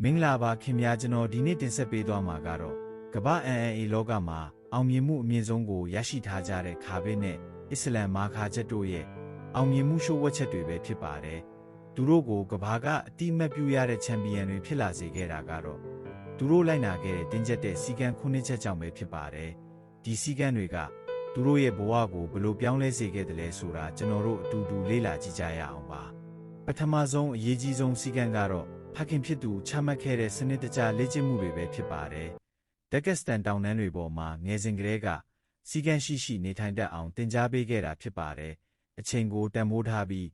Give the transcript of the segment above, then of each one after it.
မင်္ဂလာပါခင်ဗျာကျွန်တော်ဒီနေ့တင်ဆက်ပေးသွားမှာကတော့ကမ္ဘာ MMA လောကမှာအောင်မြင်မှုအမြင့်ဆုံးကိုရရှိထားကြတဲ့ခါဘစ်နဲ့အစ္စလမ်မာခါချက်တို့ရဲ့အောင်မြင်မှုရှိုးဝက်ချက်တွေပဲဖြစ်ပါတယ်။သူတို့ကိုကမ္ဘာကအတိအမှတ်ပြုရတဲ့ချန်ပီယံတွေဖြစ်လာစေခဲ့တာကတော့သူတို့လိုက်နာခဲ့တဲ့တင်းကျပ်တဲ့စီကံ9ချက်ကြောင့်ပဲဖြစ်ပါတယ်။ဒီစီကံတွေကသူတို့ရဲ့ဘဝကိုဘယ်လိုပြောင်းလဲစေခဲ့တယ်လဲဆိုတာကျွန်တော်တို့အတူတူလေ့လာကြည့်ကြရအောင်ပါ။ပထမဆုံးအရေးကြီးဆုံးစီကံကတော့ဖခင်ဖြစ်သူချမှတ်ခဲ့တဲ့စနစ်တကျလေ့ကျင့်မှုတွေပဲဖြစ်ပါတယ်။ဒက်ကစတန်တောင်တန်းတွေပေါ်မှာငယ်စဉ်ကတည်းကစီကံရှိနေထိုင်တတ်အောင်သင်ကြားပေးခဲ့တာဖြစ်ပါတယ်။အချိန်ကိုတန်ဖိုးထားပြီး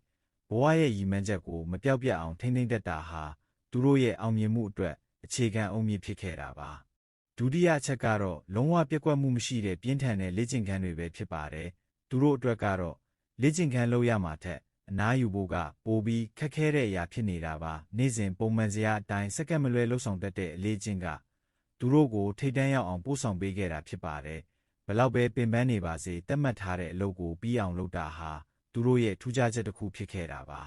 ဘဝရဲ့ရည်မှန်းချက်ကိုမပြောက်ပြတ်အောင်ထိန်းသိမ်းတတ်တာဟာသူတို့ရဲ့အောင်မြင်မှုအတွက်အခြေခံအုတ်မြစ်ဖြစ်ခဲ့တာပါ။ဒုတိယအချက်ကတော့လုံးဝပြက်ကွက်မှုမရှိတဲ့ပြင်းထန်တဲ့လေ့ကျင့်ခန်းတွေပဲဖြစ်ပါတယ်။သူတို့အတွက်ကတော့လေ့ကျင့်ခန်းလုပ်ရမှာထက်အနားယူဖို့ကပိုပြီးခက်ခဲတဲ့အရာဖြစ်နေတာပါနေ့စဉ်ပုံမှန်စရာအတိုင်းစက္ကန့်မလွဲလှုပ်ဆောင်တတ်တဲ့အလေးချင်းကသူတို့ကိုထိတ်တန့်ရောက်အောင်ပို့ဆောင်ပေးခဲ့တာဖြစ်ပါတယ်ဘလောက်ပဲပင်ပန်းနေပါစေတတ်မှတ်ထားတဲ့အလုပ်ကိုပြီးအောင်လုပ်တာဟာသူတို့ရဲ့ထူးခြားချက်တစ်ခုဖြစ်ခဲ့တာပါ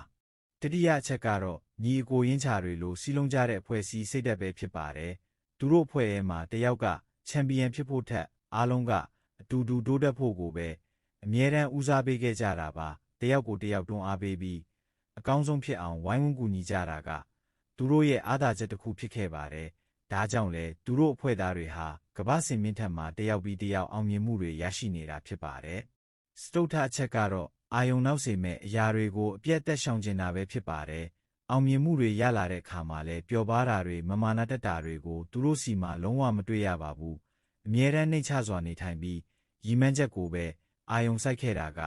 တတိယအချက်ကတော့ညီအကိုရင်းချတွေလိုစီးလုံးကြတဲ့အဖွဲ့အစည်းစိတ်ဓာတ်ပဲဖြစ်ပါတယ်သူတို့အဖွဲ့ထဲမှာတယောက်ကချန်ပီယံဖြစ်ဖို့ထက်အားလုံးကအတူတူတိုးတက်ဖို့ကိုပဲအမြဲတမ်းဦးစားပေးခဲ့ကြတာပါတယောက်ကိုတယောက်တွန်းအားပေးပြီးအကောင်းဆုံးဖြစ်အောင်ဝိုင်းဝန်းကူညီကြတာကသူတို့ရဲ့အားသာချက်တစ်ခုဖြစ်ခဲ့ပါတယ်။ဒါကြောင့်လဲသူတို့အဖွဲ့သားတွေဟာကမ္ဘာ့စင်မြင့်ထက်မှာတယောက်ပြီးတယောက်အောင်မြင်မှုတွေရရှိနေတာဖြစ်ပါတယ်။စတုတ္ထအချက်ကတော့အာယုံနောက်စေမဲ့အရာတွေကိုအပြတ်သက်ရှောင်ကျင်တာပဲဖြစ်ပါတယ်။အောင်မြင်မှုတွေရလာတဲ့အခါမှာလဲပျော်ပါးတာတွေမမာနတတ်တာတွေကိုသူတို့စီမှာလုံးဝမတွေ့ရပါဘူး။အမြဲတမ်းနှိမ့်ချစွာနေထိုင်ပြီးရည်မှန်းချက်ကိုပဲအာယုံစိုက်ခဲ့တာက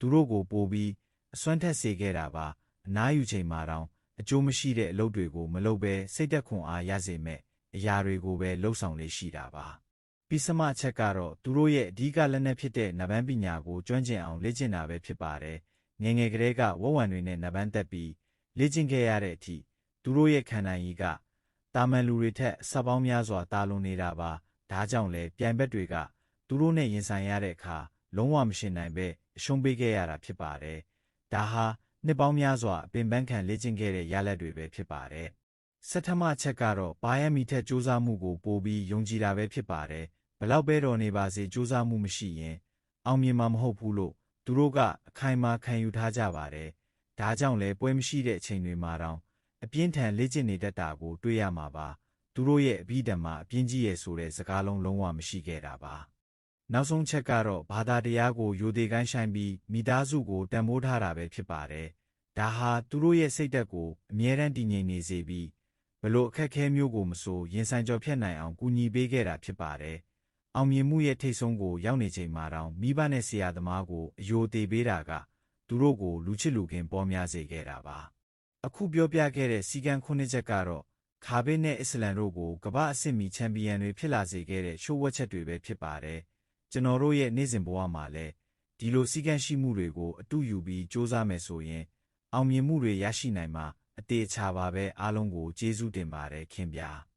သူတို့ကိုပိုပြီးအစွမ်းထက်စေခဲ့တာပါအနားယူချိန်မှာတောင်အကျိုးမရှိတဲ့အလုပ်တွေကိုမလုပ်ဘဲစိတ်သက်ခွန်အားရစေမဲ့အရာတွေကိုပဲလှုပ်ဆောင်နေရှိတာပါပြီးစမအချက်ကတော့သူတို့ရဲ့အဓိကလက်နက်ဖြစ်တဲ့နဗန်းပညာကိုကျွမ်းကျင်အောင်လေ့ကျင့်တာပဲဖြစ်ပါတယ်ငယ်ငယ်ကလေးကဝက်ဝံတွေနဲ့နဗန်းတက်ပြီးလေ့ကျင့်ခဲ့ရတဲ့အထိသူတို့ရဲ့ခန္ဓာကြီးကတာမန်လူတွေထက်ဆက်ပေါင်းများစွာတာလွန်နေတာပါဒါကြောင့်လဲပြိုင်ဘက်တွေကသူတို့နဲ့ရင်ဆိုင်ရတဲ့အခါလုံးဝမရှင်နိုင်ပဲအရှုံးပေးခဲ့ရတာဖြစ်ပါတယ်။ဒါဟာနှစ်ပေါင်းများစွာအပင်ပန်းခံလေ့ကျင့်ခဲ့တဲ့ရလဒ်တွေပဲဖြစ်ပါတယ်။ဆဋ္ဌမအချက်ကတော့ဘာယမီထက်စူးစမ်းမှုကိုပိုပြီးယုံကြည်တာပဲဖြစ်ပါတယ်။ဘလောက်ပဲတော်နေပါစေစူးစမ်းမှုမရှိရင်အောင်မြင်မှာမဟုတ်ဘူးလို့သူတို့ကအခိုင်အမာခံယူထားကြပါတယ်။ဒါကြောင့်လဲပွဲမရှိတဲ့အချိန်တွေမှာတောင်အပြင်းထန်လေ့ကျင့်နေတတ်တာကိုတွေ့ရမှာပါ။သူတို့ရဲ့အပြီးတံမှာအပြင်းကြီးရဲ့ဆိုတဲ့စကားလုံးလုံးဝမရှိခဲ့တာပါ။နောက်ဆုံးချက်ကတော့ဘာသာတရားကိုယိုသေးကိုင်းဆိုင်ပြီးမိသားစုကိုတန်ဖိုးထားတာပဲဖြစ်ပါတယ်။ဒါဟာသူတို့ရဲ့စိတ်ဓာတ်ကိုအမြဲတမ်းတည်ငြိမ်နေစေပြီးဘလို့အခက်အခဲမျိုးကိုမဆိုရင်ဆိုင်ကျော်ဖြတ်နိုင်အောင်ကူညီပေးခဲ့တာဖြစ်ပါတယ်။အောင်မြင်မှုရဲ့ထိပ်ဆုံးကိုရောက်နေချိန်မှာတောင်မိဘနဲ့ဆရာသမားကိုအယိုသေးပေးတာကသူတို့ကိုလူချစ်လူခင်ပေါ်များစေခဲ့တာပါ။အခုပြောပြခဲ့တဲ့စီကံ9ချက်ကတော့ခါဘစ်နဲ့အစ္စလမ်တို့ကိုကမ္ဘာအဆင့်မီချန်ပီယံတွေဖြစ်လာစေခဲ့တဲ့ရှိုးဝက်ချက်တွေပဲဖြစ်ပါတယ်။ကျွန်တော်တို့ရဲ့နေ့စဉ်ဘဝမှာလည်းဒီလိုစီကံရှိမှုတွေကိုအတူယူပြီးစူးစမ်းမယ်ဆိုရင်အောင်မြင်မှုတွေရရှိနိုင်မှာအတေအချာပါပဲအားလုံးကိုကျေးဇူးတင်ပါတယ်ခင်ဗျာ။